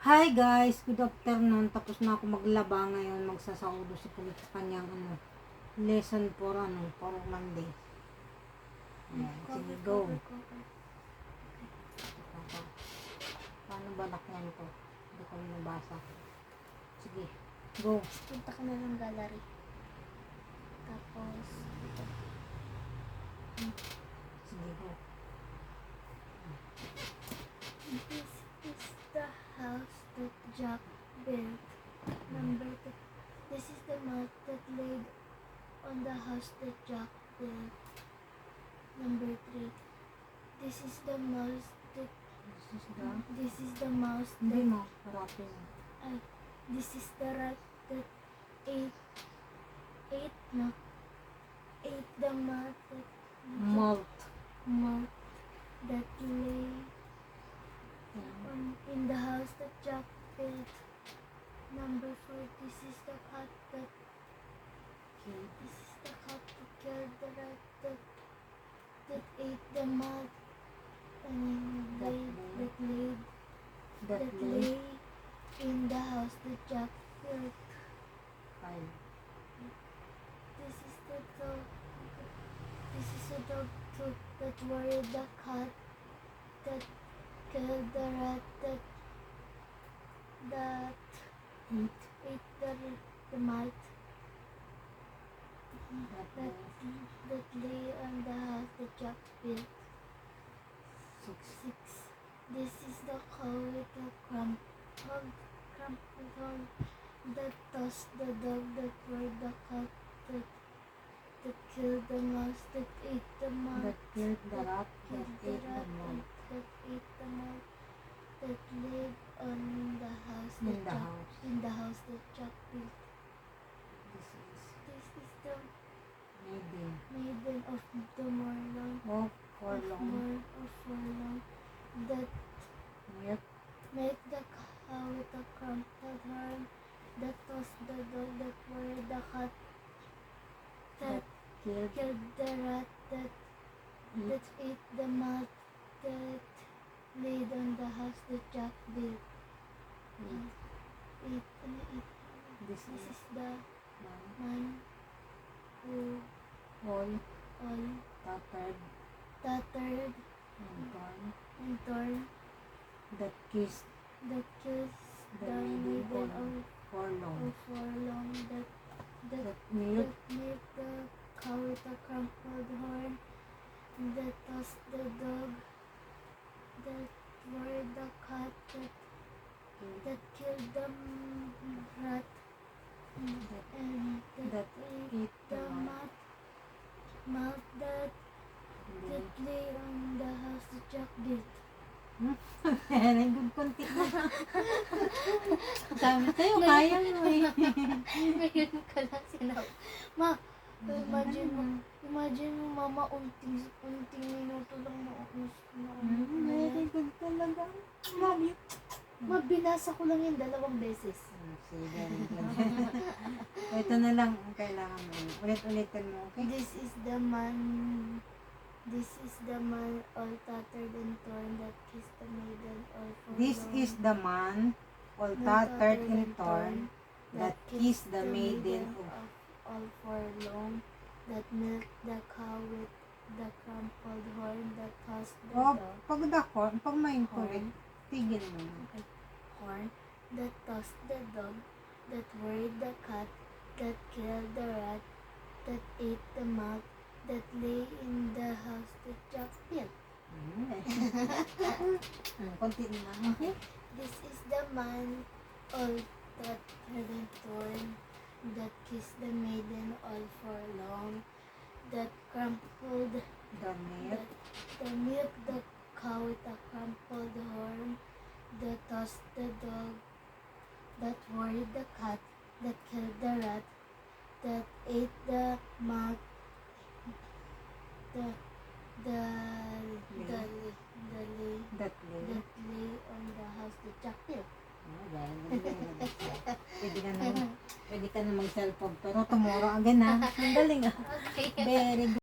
Hi guys, good afternoon. Tapos na ako maglaba ngayon. Magsasaudo si Kulit sa kanyang lesson for for Monday. Ayan, sige, go. Paano ba lakyan to? Hindi ko nabasa. Sige, go. Punta ka na ng gallery. Tapos, Sige, go. this is the house that Jack built. Number 2. This is the mud that laid on the house that Jack built. Number 3. This is the mouse that This is the... this is the mouse Hindi that mo, harapin mo. this is the rat that ate the mud that Malt. mud that lay in the house that Jack built. Number 4. This is the cat that killed the rat that ate the mud and that lay in the house that Jack built. Five. This is the dog. This is a dog too that worried the cat that killed the rat that ate the mud that lay on the house that Jack built. 6. This is the cow with the crumpled horn that tossed the dog that worried the cat that killed the mouse that ate the mud. That killed the rat, that Killed the ate the rat malt. that ate the mud that lived on the house In that the Jack house. in the house that Jack built. This is This is the maiden maiden of the Morlong of forlorn. that Milk. made the cow with a crumpled horn that tossed the dog that worried the cat that Killed. killed the rat that ate the mud that laid on the house that Jack built. This This is is the man. man who All tattered tattered and torn that kissed that kissed the the maiden maiden of forlorn. of forlorn that That milk. made the cow with a crumpled horn that tossed the dog that worried the cat that killed the rat and That ate ate the the mud that lay on the house that Jack built. Very good content na. Sabi sa'yo, kaya mo eh. Ngayon ka lang sinabi. Ma, imagine mo mama, unting minuto lang Very good talaga. Love you. Ma, binasa ko lang yung 2 beses. Sige, very good. Ito na lang ang kailangan mo. Ulit-ulitin mo, okay? This is the man all tattered and torn that kissed the maiden all forlorn. This is the man, all tattered and torn, that kissed the maiden of... all forlorn, that milked the cow with the crumpled horn that tossed the Oh, dog. pag may correct, tigil mo. Horn that tossed the dog, that worried the cat, that killed the rat, that ate the mud, that lay in the house that Jack built. Konti na lang, okay? This is the man all tattered and torn, that kissed the maiden all forlorn, that crumpled The milk. the milk the cow with a crumpled horn, that tossed the dog, that worried the cat, that killed the rat, that ate the mud, That lay. lay on the house that Jack built. Pwede ka na mag-cellphone pero tomorrow again ha. Ang galing ah. Okay. Very good.